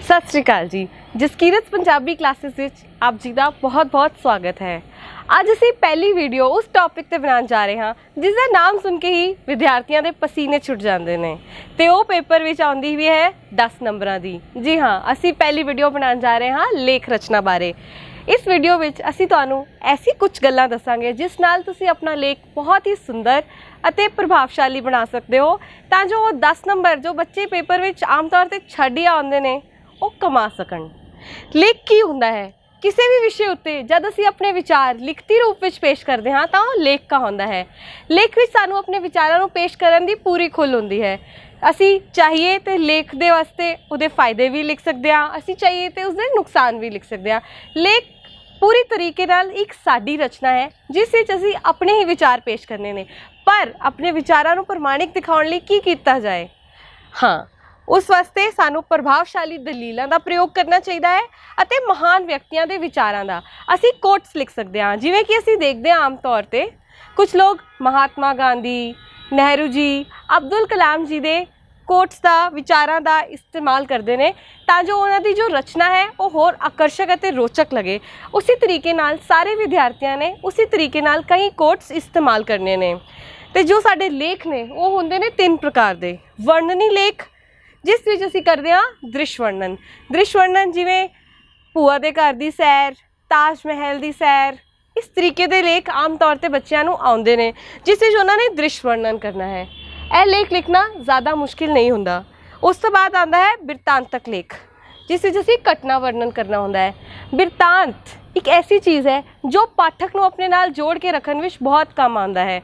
सत श्री अकाल जी। जसकीरत पंजाबी क्लासेस विच आप जी का बहुत बहुत स्वागत है। अज असी पहली वीडियो उस टॉपिक ते बनाने जा रहे हाँ जिसका नाम सुन के ही विद्यार्थियों के पसीने छुट जाते हैं तो वह पेपर विच आउंदी भी है 10 नंबरों की। जी हाँ, असी पहली वीडियो बनाने जा रहे हाँ लेख रचना बारे। इस वीडियो विच असी तुहानू ऐसी कुछ गल्लां दसांगे जिस नाल तुसी अपना लेख बहुत ही सुंदर अते प्रभावशाली बना सकते हो तां जो 10 नंबर जो बच्चे पेपर विच आम तौर पर छड्ड ही आउंदे ने ਉਹ कमा सकन। लेख की हुंदा है? किसी भी विषय उत्ते जद असी अपने विचार लिखती रूप में पेश करते हाँ तो लेख का होंदा है। लेख विच सानू अपने विचारों को पेश करने की पूरी खुल होंदी है। असी चाहिए तो लेख दे वास्ते उहदे फायदे भी लिख सकते हैं, असी चाहिए तो उसके नुकसान भी लिख सकते हैं। लेख पूरी तरीके नाल एक साडी रचना है जिस विच असी अपने ही विचार पेश करने ने, पर अपने विचारों को प्रमाणिक दिखाने लई की कीता जाए। हाँ, उस वास्ते सानू प्रभावशाली दलीलों का प्रयोग करना चाहिए है अते महान व्यक्तियों के विचारों का असी कोट्स लिख सकते हैं। जिवें कि असी देखते हैं आम तौर पर कुछ लोग महात्मा गांधी, नेहरू जी, अब्दुल कलाम जी के कोट्स का विचारों का इस्तेमाल करते हैं तां जो उन्होंने जो रचना है वो होर आकर्षक और रोचक लगे। उसी तरीके नाल सारे विद्यार्थियों ने उसी तरीके नाल कई कोट्स इस्तेमाल करने ने। तो जो साडे लेख ने वो होंदे ने 3 प्रकार के। वर्णनी लेख जिस विच असी करते हैं दृश्य वर्णन। दृश्य वर्णन जिवें भूआ दे घर दी सैर, ताज महल दी सैर, इस तरीके के लेख आम तौर पर बच्चों को आउंदे ने जिस विच उन्होंने दृश्य वर्णन करना है। यह लेख लिखना ज़्यादा मुश्किल नहीं होंदा। उस तो बाद आता है बिरतांतक लेख जिस विच असी घटना वर्णन करना होंदा है। बिरतांत एक ऐसी चीज़ है जो पाठक को अपने नाल जोड़ के रखने में बहुत काम आता है।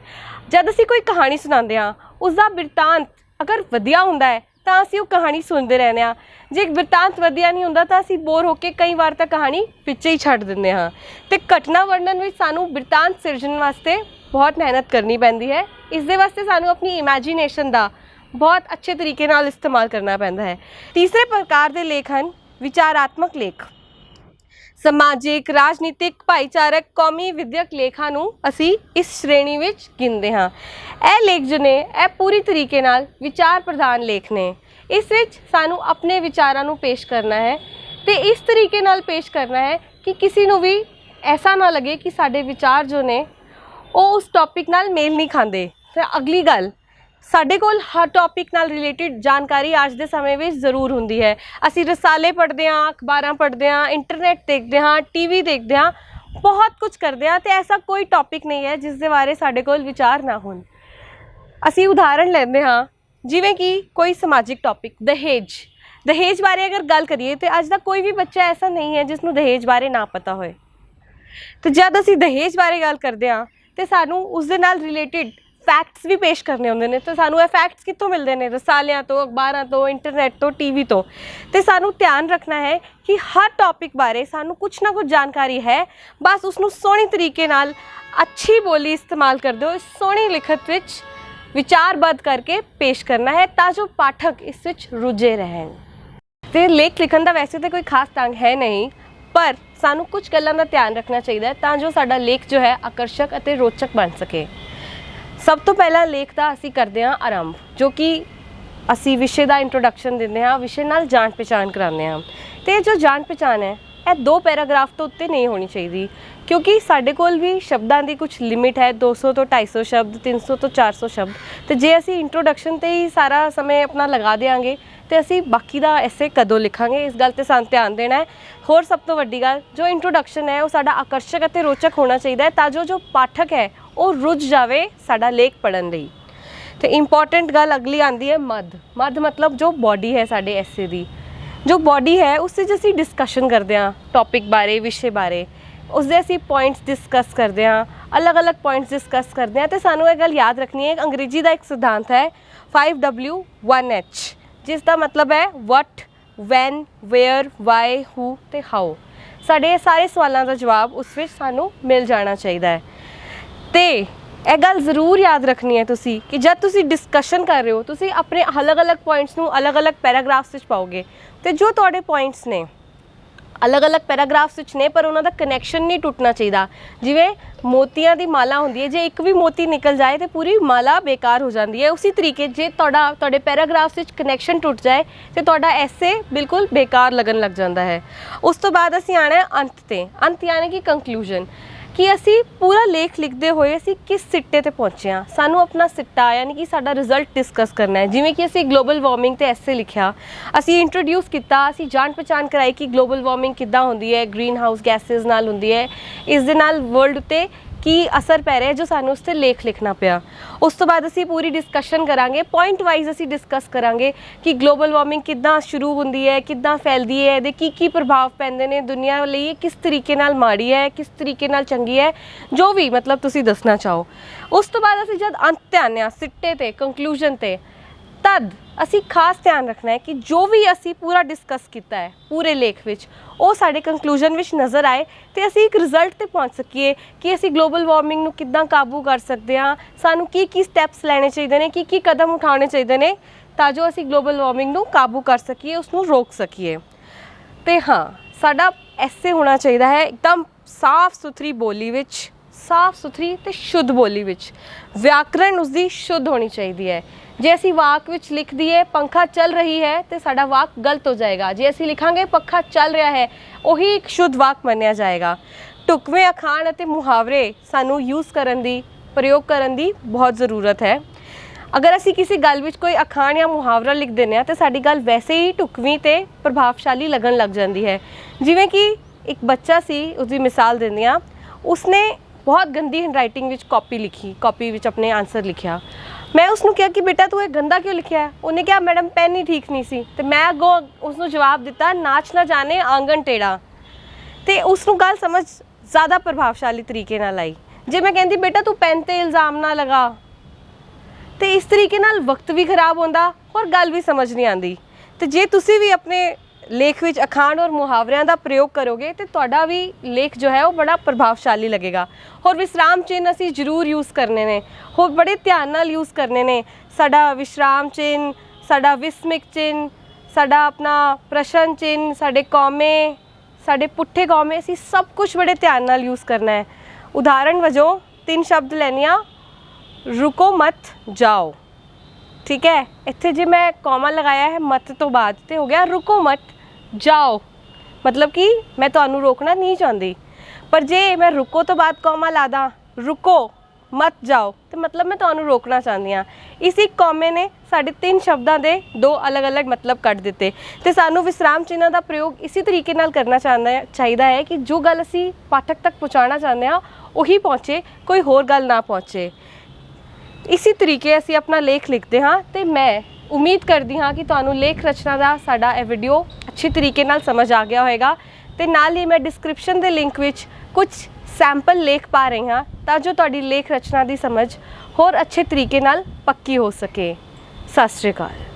जब असी कोई कहानी सुनाते हाँ उसका बिरतांत अगर वधिया होंदा है तो असी वो कहानी सुनते रहने। जे बिरतांत वधिया नहीं होंदा तो असी बोर होकर कई बार तो कहानी पिछे ही छड्ड दिंदे हाँ। तो घटना वर्णन में सानू बिरतांत सिरजन वास्ते बहुत मेहनत करनी पैंदी है। इस दे वास्ते सानू अपनी इमेजिनेशन का बहुत अच्छे तरीके नाल इस्तेमाल करना पैंदा है। तीसरे प्रकार के लेख हैं विचारात्मक लेख। समाजिक, राजनीतिक, भाईचारक, कौमी, विद्यक लेखों को असी इस श्रेणी में गिनते हाँ। यह लेख जो ने यह पूरी तरीके नाल विचार प्रधान लेख ने। इस विच सानू अपने विचारों को पेश करना है तो इस तरीके नाल पेश करना है कि किसी को भी ऐसा ना लगे कि साडे विचार जो ने वो उस टॉपिक नाल मेल नहीं खाते। तो अगली गल साडे कोल हर टॉपिक नाल रिलेटेड जानकारी आज के समय में जरूर होंदी है। असी रसाले पढ़ते हैं, अखबारां पढ़ते हैं, इंटरनेट देखते हैं, टीवी देखते हैं, बहुत कुछ करते हैं। तो ऐसा कोई टॉपिक नहीं है जिस दे बारे साडे कोल विचार ना होन। असी उदाहरण लेंदे हाँ जिवें कि कोई समाजिक टॉपिक दहेज बारे अगर गल करिए तो अज का कोई भी बच्चा ऐसा नहीं है जिसनों दहेज बारे ना पता होए। तो जब असी दहेज बारे गल करते हैं तो सानू उस दे नाल रिलेटेड फैक्ट्स भी पेश करने होंदे ने। तो सानू ये फैक्ट्स कित्थों मिलते हैं? रसालियां तो, अखबारां तो, इंटरनेट तो, टीवी तो। तो सानू ध्यान रखना है कि हर टॉपिक बारे सानू कुछ ना कुछ जानकारी है, बस उसनू सोहनी तरीके नाल अच्छी बोली इस्तेमाल कर दो, सोहनी लिखत विच विचारबद्ध करके पेश करना है ताजो पाठक इस विच रुझे रहें। तो लेख लिखन का वैसे तो कोई खास ढंग है नहीं, पर सानू कुछ गल्लां दा ध्यान रखना चाहिए तां जो साडा लेख जो है आकर्षक और रोचक बन सके। सब तो पहला लेख का असी करते हैं आरंभ, जो कि असी विषय का इंट्रोडक्शन देते हैं, विषय नाल जान पहचान कराते हैं। तो जो जान पहचान है यह 2 पैराग्राफ तो उत्ते नहीं होनी चाहिए क्योंकि साडे कोल भी शब्दों की कुछ लिमिट है। 200 तो 250 शब्द, 300 तो 400 शब्द। तो जे असी इंट्रोडक्शन ते ही सारा समय अपना लगा देंगे तो असी बाकी का ऐसे कदों लिखांगे, इस गल ते सानू ध्यान देना है। होर सब तो वड्डी गल जो इंट्रोडक्शन है वो साडा आकर्षक और रोचक होना चाहिए ताजो जो पाठक है वो रुझ जाए साडा लेख पढ़न लई। तो इंपॉर्टेंट गल अगली आती है मध। मध मतलब जो बॉडी है साडे ऐसे दी, जो बॉडी है उससे जो असी डिस्कशन करते हैं टॉपिक बारे, विषय बारे, उसके असी पॉइंट्स डिस्कस करते हैं, अलग अलग पॉइंट्स डिस्कस करते हैं। तो सानू ये गल याद रखनी है, अंग्रेजी का एक सिद्धांत है 5W1H जिसका मतलब है वट, वैन, वेयर, वाई, हू ते हाउ। साडे सारे सवालों का जवाब उस विच सानू मिल जाना चाहिए है। तो यह गल जरूर याद रखनी है तुसी कि जब तुसी डिस्कशन कर रहे हो तुसी अपने अलग अलग पॉइंट्स नू अलग अलग पैराग्राफ्स विच पाओगे तो जो तुहाडे पॉइंट्स ने अलग अलग पैराग्राफ्स विच ने पर उन्हों का कनैक्शन नहीं टुटना चाहिए। जिवें मोतियां दी माला होंदी है, जे एक भी मोती निकल जाए तो पूरी माला बेकार हो जाती है। उसी तरीके जे तुहाडे पैराग्राफ्स विच कनैक्शन टुट जाए तो तुहाडा ऐसे बिल्कुल बेकार लगन लग जाता है। उस तो बाद असीं आना है अंत ते। अंत यानी कि कंकलूजन, कि असी पूरा लेख लिखते हुए असी किस सिट्टे ते पहुँचे हाँ। सानू अपना सिट्टा यानी कि साडा रिजल्ट डिस्कस करना है। जिवें कि असी ग्लोबल वार्मिंग ते ऐसे लिखिया, असी इंट्रोड्यूस किया, असी जान पहचान कराई कि ग्लोबल वार्मिंग किद्दां होंदी है, ग्रीन हाउस गैसेज नाल होंदी है, इस दे नाल वर्ल्ड उत्ते की असर पै रहा है, जो सानू उस ते लेख लिखना पिया। उस तो बाद असी पूरी डिस्कशन करांगे, पॉइंट वाइज असी डिस्कस करांगे कि ग्लोबल वार्मिंग किद्दां शुरू होंदी है, किद्दां फैलदी है, इहदे की प्रभाव पैंदे ने दुनिया लई, किस तरीके नाल माड़ी है, किस तरीके नाल चंगी है, जो भी मतलब तुसी दसना चाहो। उस तो बाद असी जद अंत ते आने सिट्टे ते कंकलूजन ते, तद असी खास ध्यान रखना है कि जो भी असी पूरा डिस्कस किया है पूरे लेख विच वो साडे कंकलूजन विच नज़र आए तो असी एक रिजल्ट ते पहुँच सकीए कि असी ग्लोबल वार्मिंग नूं किद्दां काबू कर सकते हाँ, सानू की स्टैप्स लैने चाहिए ने, की कदम उठाने चाहिए ने, तां जो असी ग्लोबल वार्मिंग नूं काबू कर सकीए, उसनूं रोक सकीए। तो हाँ, साडा ऐसे होना चाहिए है एकदम साफ सुथरी बोली विच, साफ सुथरी ते शुद्ध बोली विच, व्याकरण उसकी शुद्ध होनी चाहिए है। जे असी वाक विच लिख दिए पंखा चल रही है तो साडा वाक गलत हो जाएगा। जे असी लिखांगे पंखा चल रहा है, वही एक शुद्ध वाक मनिया जाएगा। टुकवे अखाण अते मुहावरे सानू यूज़ करन दी, प्रयोग करन दी बहुत ज़रूरत है। अगर असी किसी गल विच कोई अखाण या मुहावरा लिख देने तो साडी गल वैसे ही टुकवी ते प्रभावशाली लगन लग जाती है। जिवें कि एक बच्चा सी, उसकी मिसाल देंदे आ, उसने बहुत गंदी हैंडराइटिंग विच कॉपी लिखी, कॉपी विच अपने आंसर लिखिया। मैं उसनूं कहा कि बेटा तू ये गंदा क्यों लिखिया है? उन्हें कहा मैडम पेन ही ठीक नहीं सी। तो मैं अगों उसनूं जवाब दिता, नाच ना जाने आंगन टेढ़ा। तो उसनूं गल समझ ज़्यादा प्रभावशाली तरीके नाल आई। जे मैं कहती बेटा तू पेन ते इल्ज़ाम ना लगा, तो इस तरीके नाल वक्त भी खराब होंदा और गल भी समझ नहीं आती। तो जे तुसी भी अपने लेख विच अखाण और मुहावरियां दा प्रयोग करोगे तो तुहाडा भी लेख जो है वो बड़ा प्रभावशाली लगेगा। और विश्राम चिन्ह असी जरूर यूज़ करने ने, और बड़े ध्यान नाल यूज़ करने ने। साडा विश्राम चिन्ह, साडा विस्मिक चिन्ह, साडा अपना प्रश्न चिन्ह, साडे कौमे, साडे पुट्ठे कौमे, असी सब कुछ बड़े ध्यान नाल यूज़ करना है। उदाहरण वजों 3 शब्द लैनिया, रुको मत जाओ, ठीक है। इत्थे जे मैं कौमा लगाया है मत तो बाद, तो हो गया रुको मत जाओ, मतलब कि मैं तुहानू रोकना नहीं चाहती। पर जे मैं रुको तो बाद कौमा ला दा, रुको मत जाओ, तो मतलब मैं तुहानू रोकना चाहती हाँ। इसी कौमे ने साढ़े 3 शब्दों के 2 अलग अलग मतलब कट दिते। तो सानू विश्राम चिन्ह का प्रयोग इसी तरीके नाल करना चाहिए है कि जो गल असी पाठक तक पहुँचाना चाहते हैं वही पहुँचे, कोई होर गल ना पहुँचे। इसी तरीके असी अपना लेख लिखते हाँ। तो मैं उम्मीद करती हाँ कि तुहानू लेख रचना का साडा यह वीडियो अच्छी तरीके नाल समझ आ गया होगा। तो नाल ही मैं डिस्क्रिप्शन के लिंक विच कुछ सैंपल लेख पा रही हाँ, तां जो तुहाडी लेख रचना की समझ होर अच्छे तरीके नाल पक्की हो सके। सत श्री अकाल।